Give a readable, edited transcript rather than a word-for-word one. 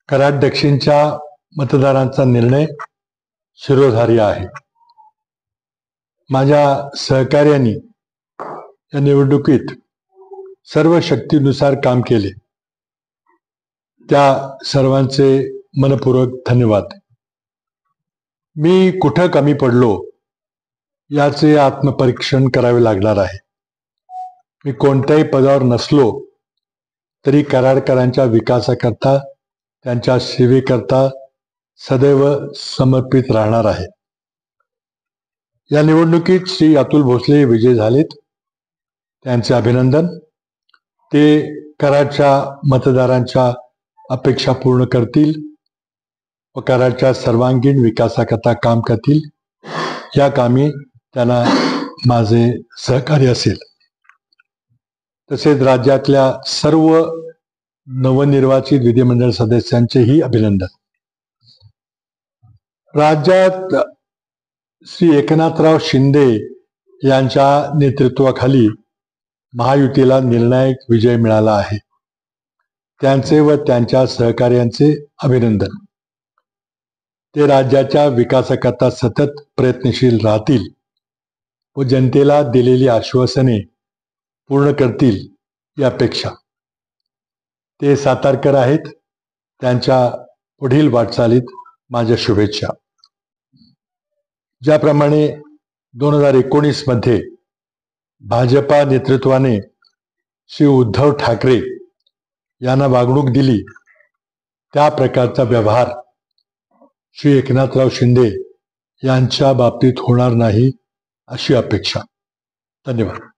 कराड दक्षिणच्या मतदारांचा निर्णय शिरोधार्य आहे. माझ्या सहकार्यांनी या निवडणुकीत सर्व शक्तीनुसार काम केले. त्या सर्वांचे मनपूर्वक धन्यवाद. मी कुठं कमी पडलो याचे आत्मपरीक्षण करावे लागणार आहे. मी कोणत्याही पदावर नसलो तरी कराडकरांच्या विकासाकरता, त्यांच्या सेवेकरता सदैव समर्पित राहणार आहे. या निवडणुकीत श्री अतुल भोसले विजयी झालेत, त्यांचे अभिनंदन. ते कराडच्या मतदारांच्या अपेक्षा पूर्ण करतील व कराडच्या सर्वांगीण विकासाकरता काम करतील. या कामी त्यांना माझे सहकार्य असेल. तसेच राज्यातल्या सर्व नवनिर्वाचित विधिमंडळ सदस्यांचेही अभिनंदन. राज्यात श्री एकनाथराव शिंदे यांच्या नेतृत्वाखाली महायुतीला निर्णायक विजय मिळाला आहे. त्यांचे व त्यांच्या सहकार्यांचे अभिनंदन. ते राज्याच्या विकासाकरता सतत प्रयत्नशील राहतील व जनतेला दिलेली आश्वासने पूर्ण करतील ही अपेक्षा. ते सातारकर आहेत. त्यांच्या पुढील वाटचालीत माझ्या शुभेच्छा. ज्याप्रमाणे 2019 मध्ये भाजपा नेतृत्वाने श्री उद्धव ठाकरे यांना वागणूक दिली, त्या प्रकारचा व्यवहार श्री एकनाथराव शिंदे यांच्या बाबतीत होणार नाही अशी अपेक्षा. धन्यवाद.